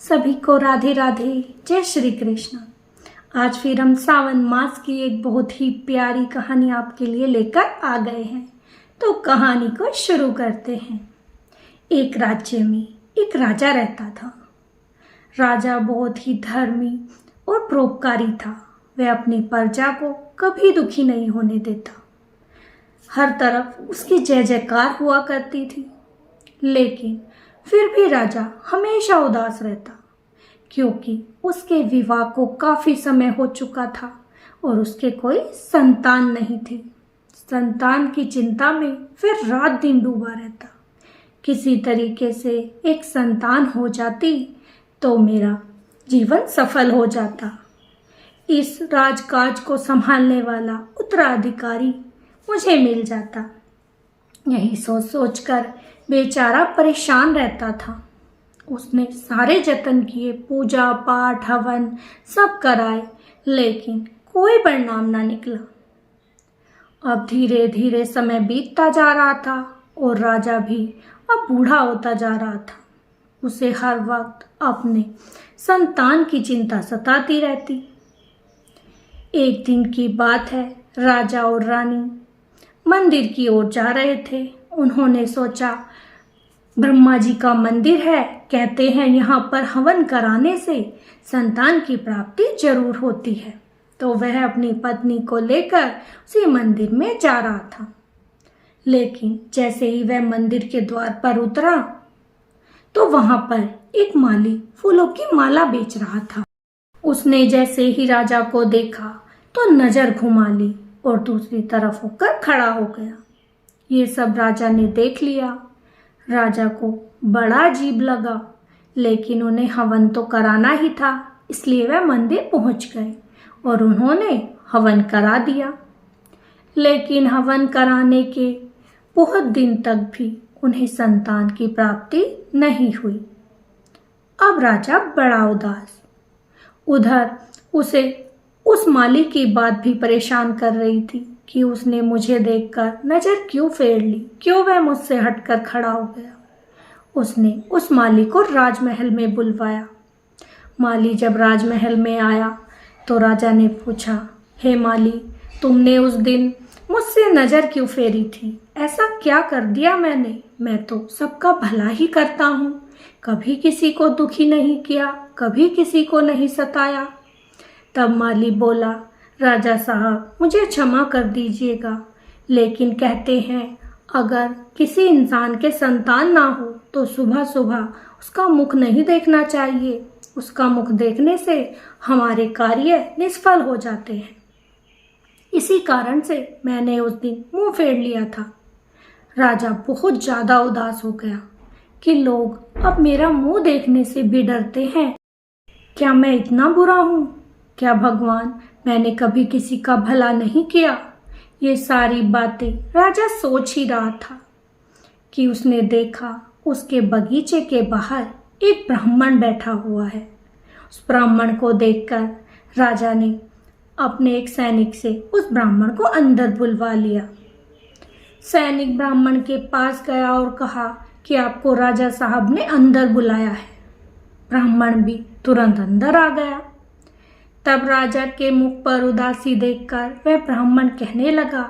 सभी को राधे राधे, जय श्री कृष्ण। आज फिर हम सावन मास की एक बहुत ही प्यारी कहानी आपके लिए लेकर आ गए हैं। तो कहानी को शुरू करते हैं। एक राज्य में एक राजा रहता था। राजा बहुत ही धर्मी और परोपकारी था। वह अपनी प्रजा को कभी दुखी नहीं होने देता। हर तरफ उसकी जय जयकार हुआ करती थी। लेकिन फिर भी राजा हमेशा उदास रहता, क्योंकि उसके विवाह को काफी समय हो चुका था और उसके कोई संतान नहीं थे। संतान की चिंता में फिर रात दिन डूबा रहता। किसी तरीके से एक संतान हो जाती तो मेरा जीवन सफल हो जाता। इस राजकाज को संभालने वाला उत्तराधिकारी मुझे मिल जाता। यही सोच सोचकर बेचारा परेशान रहता था। उसने सारे जतन किए, पूजा पाठ हवन सब कराए, लेकिन कोई परिणाम ना निकला। अब धीरे धीरे समय बीतता जा रहा था और राजा भी अब बूढ़ा होता जा रहा था। उसे हर वक्त अपने संतान की चिंता सताती रहती। एक दिन की बात है, राजा और रानी मंदिर की ओर जा रहे थे। उन्होंने सोचा, ब्रह्मा जी का मंदिर है, कहते हैं यहाँ पर हवन कराने से संतान की प्राप्ति जरूर होती है। तो वह अपनी पत्नी को लेकर उसी मंदिर में जा रहा था। लेकिन जैसे ही वह मंदिर के द्वार पर उतरा तो वहां पर एक माली फूलों की माला बेच रहा था। उसने जैसे ही राजा को देखा तो नजर घुमा ली और दूसरी तरफ होकर खड़ा हो गया। ये सब राजा ने देख लिया। राजा को बड़ा अजीब लगा, लेकिन उन्हें हवन तो कराना ही था, इसलिए वह मंदिर पहुंच गए और उन्होंने हवन करा दिया। लेकिन हवन कराने के बहुत दिन तक भी उन्हें संतान की प्राप्ति नहीं हुई। अब राजा बड़ा उदास। उधर उसे उस माली की बात भी परेशान कर रही थी कि उसने मुझे देखकर नजर क्यों फेर ली, क्यों वह मुझसे हटकर खड़ा हो गया। उसने उस माली को राजमहल में बुलवाया। माली जब राजमहल में आया तो राजा ने पूछा, हे माली, तुमने उस दिन मुझसे नजर क्यों फेरी थी? ऐसा क्या कर दिया मैंने? मैं तो सबका भला ही करता हूँ, कभी किसी को दुखी नहीं किया, कभी किसी को नहीं सताया। तब माली बोला, राजा साहब, मुझे क्षमा कर दीजिएगा, लेकिन कहते हैं अगर किसी इंसान के संतान ना हो तो सुबह सुबह उसका मुख नहीं देखना चाहिए। उसका मुख देखने से हमारे कार्य निष्फल हो जाते हैं। इसी कारण से मैंने उस दिन मुंह फेर लिया था। राजा बहुत ज्यादा उदास हो गया कि लोग अब मेरा मुंह देखने से भी डरते हैं। क्या मैं इतना बुरा हूँ? क्या भगवान, मैंने कभी किसी का भला नहीं किया? ये सारी बातें राजा सोच ही रहा था कि उसने देखा उसके बगीचे के बाहर एक ब्राह्मण बैठा हुआ है। उस ब्राह्मण को देखकर राजा ने अपने एक सैनिक से उस ब्राह्मण को अंदर बुलवा लिया। सैनिक ब्राह्मण के पास गया और कहा कि आपको राजा साहब ने अंदर बुलाया है। ब्राह्मण भी तुरंत अंदर आ गया। तब राजा के मुख पर उदासी देखकर वह ब्राह्मण कहने लगा,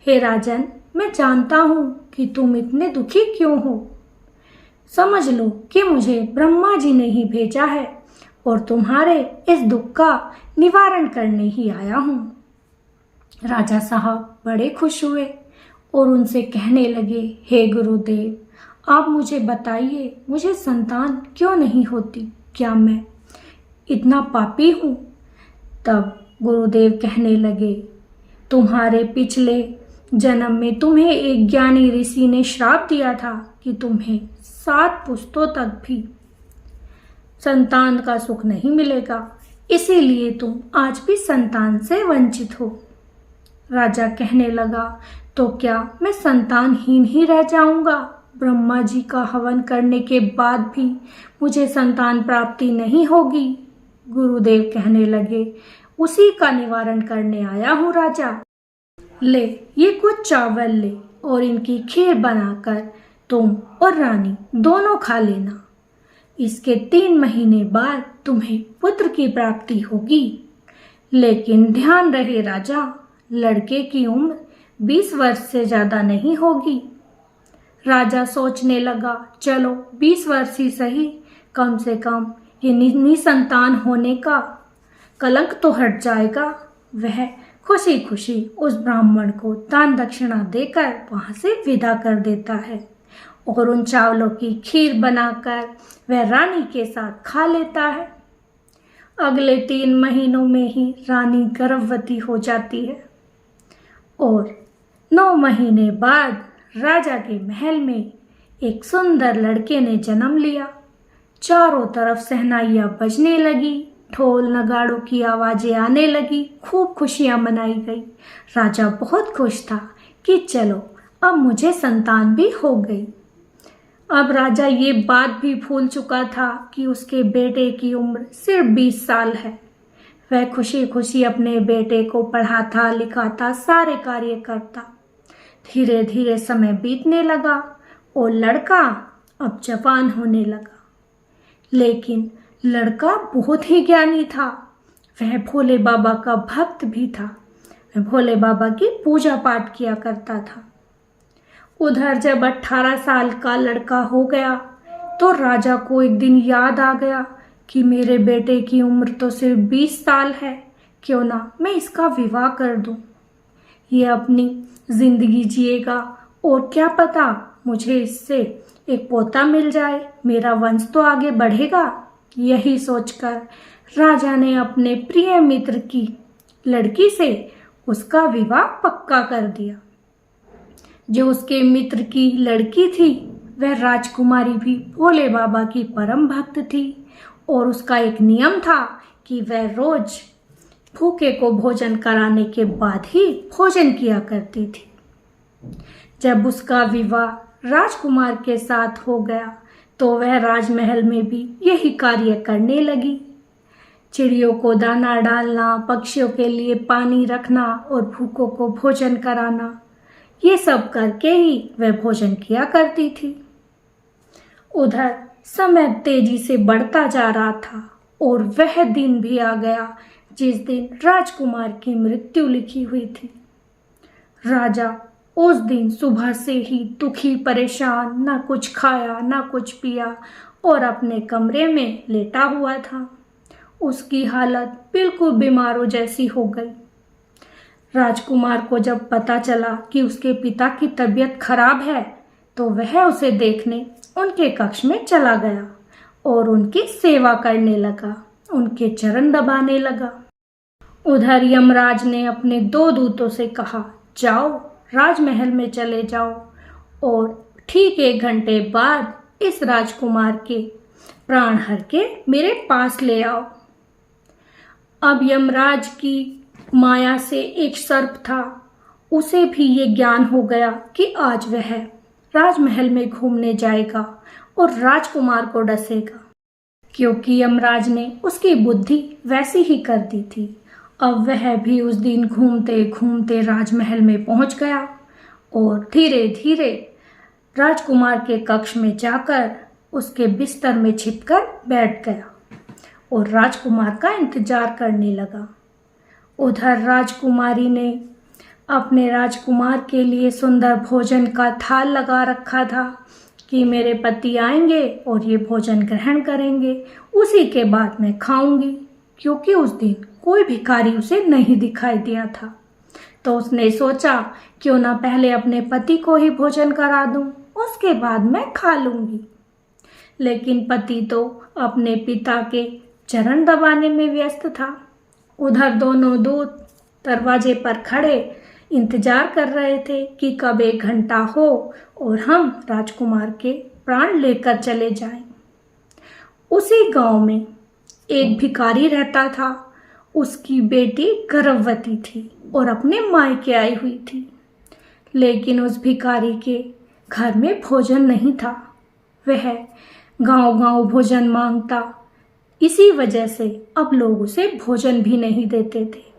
हे राजन, मैं जानता हूँ कि तुम इतने दुखी क्यों हो। समझ लो कि मुझे ब्रह्मा जी ने ही भेजा है और तुम्हारे इस दुख का निवारण करने ही आया हूँ। राजा साहब बड़े खुश हुए और उनसे कहने लगे, हे गुरुदेव, आप मुझे बताइए, मुझे संतान क्यों नहीं होती? क्या मैं इतना पापी हूँ? तब गुरुदेव कहने लगे, तुम्हारे पिछले जन्म में तुम्हें एक ज्ञानी ऋषि ने श्राप दिया था कि तुम्हें 7 पुश्तों तक भी संतान का सुख नहीं मिलेगा, इसीलिए तुम आज भी संतान से वंचित हो। राजा कहने लगा, तो क्या मैं संतानहीन ही रह जाऊंगा? ब्रह्मा जी का हवन करने के बाद भी मुझे संतान प्राप्ति नहीं होगी? गुरुदेव कहने लगे, उसी का निवारण करने आया हूँ राजा। ले, ये कुछ चावल ले और इनकी खीर बनाकर तुम और रानी दोनों खा लेना। इसके 3 महीने बाद तुम्हें पुत्र की प्राप्ति होगी। लेकिन ध्यान रहे राजा, लड़के की उम्र 20 वर्ष से ज्यादा नहीं होगी। राजा सोचने लगा, चलो 20 वर्ष ही सही, कम से कम ये निसंतान होने का कलंक तो हट जाएगा। वह खुशी खुशी उस ब्राह्मण को दान दक्षिणा देकर वहां से विदा कर देता है और उन चावलों की खीर बनाकर वह रानी के साथ खा लेता है। अगले 3 महीनों में ही रानी गर्भवती हो जाती है और 9 महीने बाद राजा के महल में एक सुंदर लड़के ने जन्म लिया। चारों तरफ शहनाइयां बजने लगी, ढोल नगाड़ों की आवाजें आने लगी, खूब खुशियां मनाई गई। राजा बहुत खुश था कि चलो अब मुझे संतान भी हो गई। अब राजा ये बात भी भूल चुका था कि उसके बेटे की उम्र सिर्फ 20 साल है। वह खुशी खुशी अपने बेटे को पढ़ाता लिखाता सारे कार्य करता। धीरे धीरे समय बीतने लगा और लड़का अब जवान होने लगा। लेकिन लड़का बहुत ही ज्ञानी था। वह भोले बाबा का भक्त भी था। वह भोले बाबा की पूजा पाठ किया करता था। उधर जब 18 साल का लड़का हो गया तो राजा को एक दिन याद आ गया कि मेरे बेटे की उम्र तो सिर्फ 20 साल है, क्यों ना मैं इसका विवाह कर दूं। ये अपनी जिंदगी जिएगा और क्या पता मुझे इससे एक पोता मिल जाए, मेरा वंश तो आगे बढ़ेगा। यही सोचकर राजा ने अपने प्रिय मित्र की लड़की से उसका विवाह पक्का कर दिया। जो उसके मित्र की लड़की थी वह राजकुमारी भी भोले बाबा की परम भक्त थी और उसका एक नियम था कि वह रोज भूखे को भोजन कराने के बाद ही भोजन किया करती थी। जब उसका विवाह राजकुमार के साथ हो गया तो वह राजमहल में भी यही कार्य करने लगी। चिड़ियों को दाना डालना, पक्षियों के लिए पानी रखना और भूखों को भोजन कराना, ये सब करके ही वह भोजन किया करती थी। उधर समय तेजी से बढ़ता जा रहा था और वह दिन भी आ गया जिस दिन राजकुमार की मृत्यु लिखी हुई थी। राजा उस दिन सुबह से ही दुखी परेशान, ना कुछ खाया ना कुछ पिया और अपने कमरे में लेटा हुआ था। उसकी हालत बिल्कुल बीमारों जैसी हो गई। राजकुमार को जब पता चला कि उसके पिता की तबीयत खराब है तो वह उसे देखने उनके कक्ष में चला गया और उनकी सेवा करने लगा, उनके चरण दबाने लगा। उधर यमराज ने अपने 2 दूतों से कहा, जाओ राजमहल में चले जाओ और ठीक 1 घंटे बाद इस राजकुमार के प्राण हर के मेरे पास ले आओ। अब यमराज की माया से एक सर्प था, उसे भी ये ज्ञान हो गया कि आज वह राजमहल में घूमने जाएगा और राजकुमार को डसेगा, क्योंकि यमराज ने उसकी बुद्धि वैसी ही कर दी थी। अब वह भी उस दिन घूमते घूमते राजमहल में पहुंच गया और धीरे धीरे राजकुमार के कक्ष में जाकर उसके बिस्तर में छिपकर बैठ गया और राजकुमार का इंतजार करने लगा। उधर राजकुमारी ने अपने राजकुमार के लिए सुंदर भोजन का थाल लगा रखा था कि मेरे पति आएंगे और ये भोजन ग्रहण करेंगे, उसी के बाद मैं खाऊंगी, क्योंकि उस दिन कोई भिखारी उसे नहीं दिखाई दिया था। तो उसने सोचा क्यों ना पहले अपने पति को ही भोजन करा दूं, उसके बाद मैं खा लूंगी। लेकिन पति तो अपने पिता के चरण दबाने में व्यस्त था। उधर दोनों दूत दरवाजे पर खड़े इंतजार कर रहे थे कि कब 1 घंटा हो और हम राजकुमार के प्राण लेकर चले जाएं। उसी गांव में एक भिखारी रहता था। उसकी बेटी गर्भवती थी और अपने मायके आई हुई थी, लेकिन उस भिखारी के घर में भोजन नहीं था। वह गांव-गांव भोजन मांगता, इसी वजह से अब लोग उसे भोजन भी नहीं देते थे।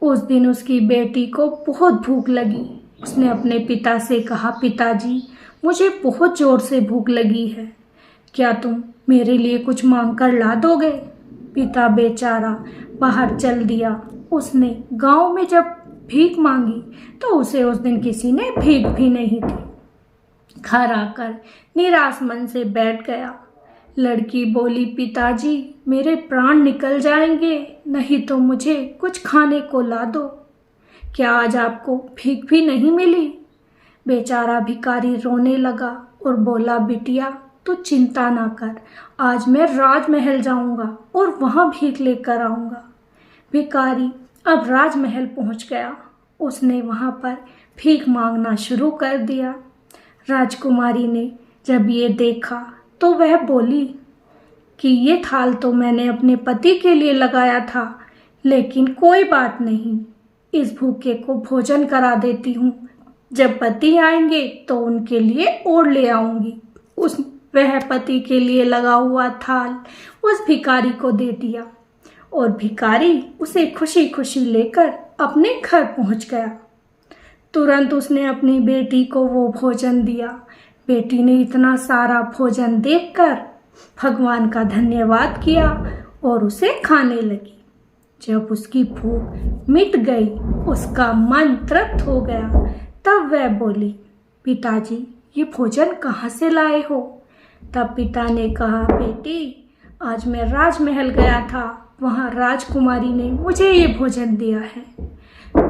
उस दिन उसकी बेटी को बहुत भूख लगी। उसने अपने पिता से कहा, पिताजी मुझे बहुत जोर से भूख लगी है, क्या तुम मेरे लिए कुछ मांग कर ला दोगे? पिता बेचारा बाहर चल दिया। उसने गांव में जब भीख मांगी तो उसे उस दिन किसी ने भीख भी नहीं दी। घर आकर निराश मन से बैठ गया। लड़की बोली, पिताजी मेरे प्राण निकल जाएंगे, नहीं तो मुझे कुछ खाने को ला दो। क्या आज आपको भीख भी नहीं मिली? बेचारा भिखारी रोने लगा और बोला, बिटिया तू चिंता ना कर, आज मैं राजमहल जाऊंगा और वहां भीख लेकर आऊंगा। भिखारी अब राजमहल पहुंच गया। उसने वहां पर भीख मांगना शुरू कर दिया। राजकुमारी ने जब ये देखा तो वह बोली कि ये थाल तो मैंने अपने पति के लिए लगाया था, लेकिन कोई बात नहीं, इस भूखे को भोजन करा देती हूँ। जब पति आएंगे तो उनके लिए और ले आऊंगी। वह पति के लिए लगा हुआ थाल उस भिखारी को दे दिया और भिखारी उसे खुशी खुशी लेकर अपने घर पहुंच गया। तुरंत उसने अपनी बेटी को वो भोजन दिया। बेटी ने इतना सारा भोजन देखकर भगवान का धन्यवाद किया और उसे खाने लगी। जब उसकी भूख मिट गई, उसका मन तृप्त हो गया, तब वह बोली, पिताजी ये भोजन कहाँ से लाए हो? तब पिता ने कहा, बेटी आज मैं राजमहल गया था, वहाँ राजकुमारी ने मुझे ये भोजन दिया है।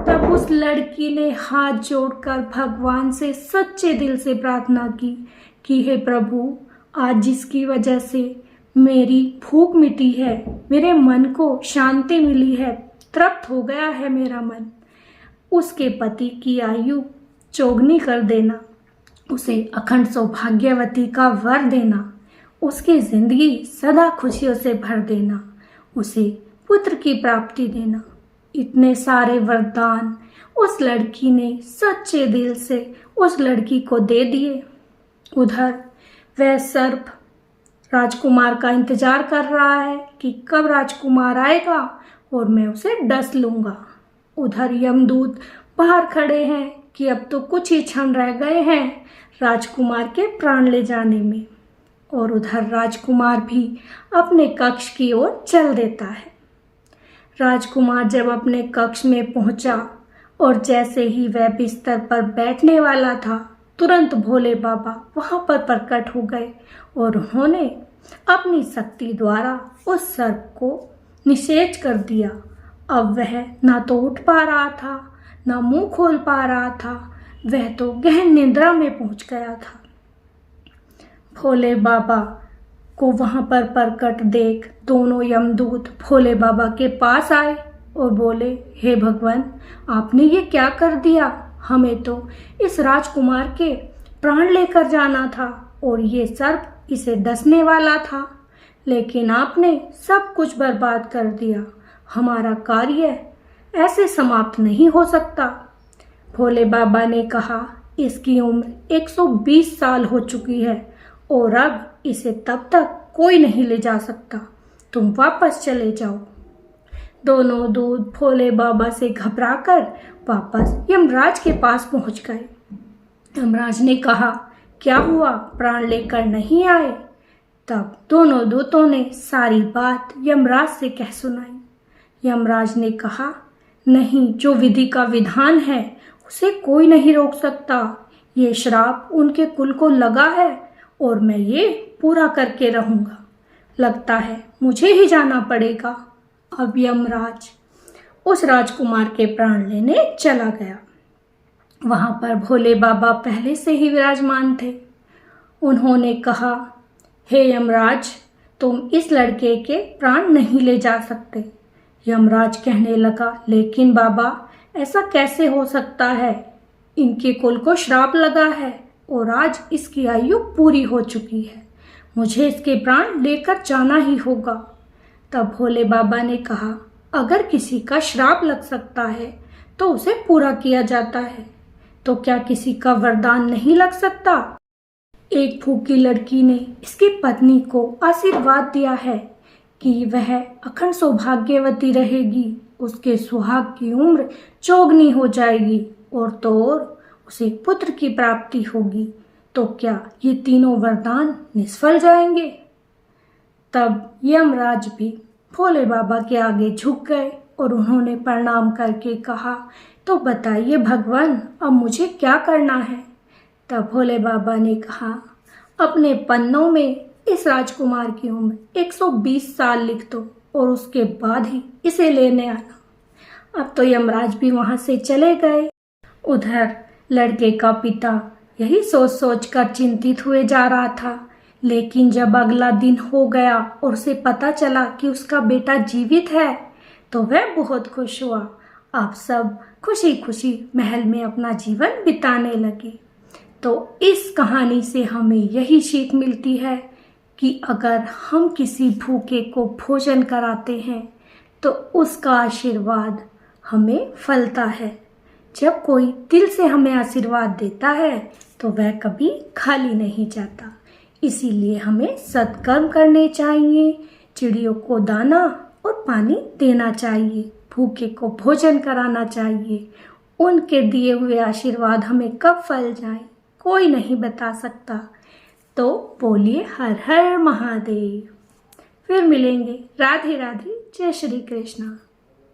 तब उस लड़की ने हाथ जोड़कर भगवान से सच्चे दिल से प्रार्थना की कि हे प्रभु, आज जिसकी वजह से मेरी भूख मिटी है, मेरे मन को शांति मिली है, तृप्त हो गया है मेरा मन, उसके पति की आयु चौगुनी कर देना, उसे अखंड सौभाग्यवती का वर देना, उसकी जिंदगी सदा खुशियों से भर देना, उसे पुत्र की प्राप्ति देना। इतने सारे वरदान उस लड़की ने सच्चे दिल से उस लड़की को दे दिए। उधर वह सर्प राजकुमार का इंतजार कर रहा है कि कब राजकुमार आएगा और मैं उसे डस लूंगा। उधर यमदूत बाहर खड़े हैं कि अब तो कुछ ही क्षण रह गए हैं राजकुमार के प्राण ले जाने में। और उधर राजकुमार भी अपने कक्ष की ओर चल देता है। राजकुमार जब अपने कक्ष में पहुंचा और जैसे ही वह बिस्तर पर बैठने वाला था, तुरंत भोले बाबा वहां पर प्रकट हो गए और उन्होंने अपनी शक्ति द्वारा उस सर्प को निषेध कर दिया। अब वह ना तो उठ पा रहा था, ना मुंह खोल पा रहा था, वह तो गहन निद्रा में पहुंच गया था। भोले बाबा को वहां पर प्रकट देख दोनों यमदूत भोले बाबा के पास आए और बोले, हे भगवान, आपने ये क्या कर दिया? हमें तो इस राजकुमार के प्राण लेकर जाना था और ये सर्प इसे डसने वाला था, लेकिन आपने सब कुछ बर्बाद कर दिया। हमारा कार्य ऐसे समाप्त नहीं हो सकता। भोले बाबा ने कहा, इसकी उम्र 120 साल हो चुकी है और अब इसे तब तक कोई नहीं ले जा सकता, तुम वापस चले जाओ। दोनों दूत भोले बाबा से घबराकर वापस यमराज के पास पहुंच गए। यमराज ने कहा, क्या हुआ, प्राण लेकर नहीं आए? तब दोनों दूतों ने सारी बात यमराज से कह सुनाई। यमराज ने कहा, नहीं, जो विधि का विधान है उसे कोई नहीं रोक सकता। ये श्राप उनके कुल को लगा है और मैं ये पूरा करके रहूंगा। लगता है मुझे ही जाना पड़ेगा। अब यमराज उस राजकुमार के प्राण लेने चला गया। वहां पर भोले बाबा पहले से ही विराजमान थे। उन्होंने कहा, हे यमराज, तुम इस लड़के के प्राण नहीं ले जा सकते। यमराज कहने लगा, लेकिन बाबा, ऐसा कैसे हो सकता है? इनके कुल को श्राप लगा है और आज इसकी आयु पूरी हो चुकी है, मुझे इसके प्राण लेकर जाना ही होगा। तब भोले बाबा ने कहा, अगर किसी का श्राप लग सकता है तो उसे पूरा किया जाता है, तो क्या किसी का वरदान नहीं लग सकता? एक भूखी लड़की ने इसकी पत्नी को आशीर्वाद दिया है कि वह अखंड सौभाग्यवती रहेगी, उसके सुहाग की उम्र चौगुनी हो जाएगी और तो और उसे पुत्र की प्राप्ति होगी। तो क्या ये तीनों वरदान निष्फल जाएंगे? तब यमराज भी भोले बाबा के आगे झुक गए और उन्होंने प्रणाम करके कहा, तो बताइए भगवान, अब मुझे क्या करना है। तब भोले बाबा ने कहा, अपने पन्नों में इस राजकुमार की उम्र 120 साल लिख दो और उसके बाद ही इसे लेने आना। अब तो यमराज भी वहां से चले गए। उधर लड़के का पिता यही सोच सोच कर चिंतित हुए जा रहा था, लेकिन जब अगला दिन हो गया और उसे पता चला कि उसका बेटा जीवित है तो वह बहुत खुश हुआ। आप सब खुशी खुशी महल में अपना जीवन बिताने लगे। तो इस कहानी से हमें यही सीख मिलती है कि अगर हम किसी भूखे को भोजन कराते हैं तो उसका आशीर्वाद हमें फलता है। जब कोई दिल से हमें आशीर्वाद देता है तो वह कभी खाली नहीं जाता। इसीलिए हमें सत्कर्म करने चाहिए, चिड़ियों को दाना और पानी देना चाहिए, भूखे को भोजन कराना चाहिए। उनके दिए हुए आशीर्वाद हमें कब फल जाए कोई नहीं बता सकता। तो बोलिए हर हर महादेव। फिर मिलेंगे। राधे राधे। जय श्री कृष्ण।